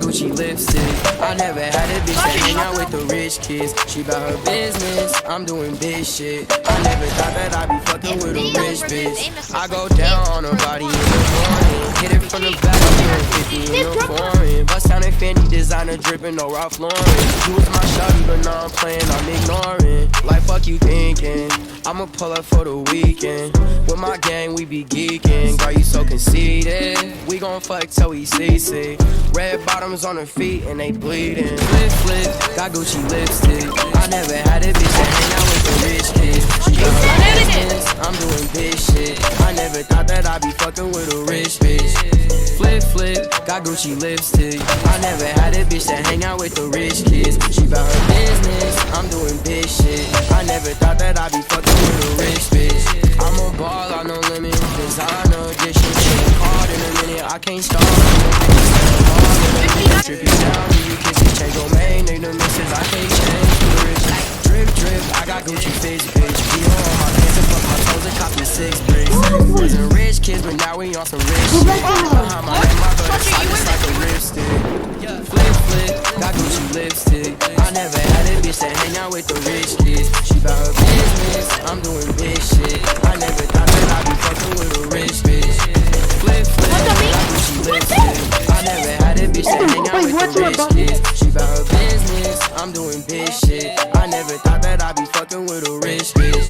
Gucci lipstick. I never had a bitch that hang out with the rich kids. She bout her business, I'm doing big shit. I never thought that I'd be fucking with a rich bitch. I go down on her body in the morning, hit it from the back, I'm doing 50 in the foreign. Bust down in Fendi, designer dripping, no Ralph Lauren. You was my shawty, but now I'm playing, I'm ignoring. Like fuck you thinking, I'ma pull up for the weekend. With my gang, we be geeking. Girl, you so conceited. We gon' fuck till we see. Red bottoms on her feet and they bleeding. Flip, flip, got Gucci lipstick. I never had a bitch that hang out with the rich kids. She got her business, I'm doing big shit. I never thought that I'd be fucking with a rich bitch. Flip, flip, got Gucci lipstick. I never had a bitch that hang out with the rich kids. She bout her business, I'm doing big shit. I never thought that I'd be fucking with a rich bitch. I'm a ball, I no limit. Designer edition, shit hard in a minute. I can't stop. Strip you down, do you kiss it? Change your main, they the misses. I can't change for the rich. Drip, drip, I got Gucci fits, bitch. We on my pants and fuck my toes and copy 6 bricks. Wasn't rich kids, but now we on some rich shit. Behind my neck, my butt is just like a lipstick. Flip, flip, got Gucci lipstick. I never had a bitch that hang out with the rich kids. She bout her business, I'm doing big shit. I never thought that I'd be fucking with a rich bitch. Flip, flip, got Gucci lipstick. I never had a bitch that hang out with the rich kids.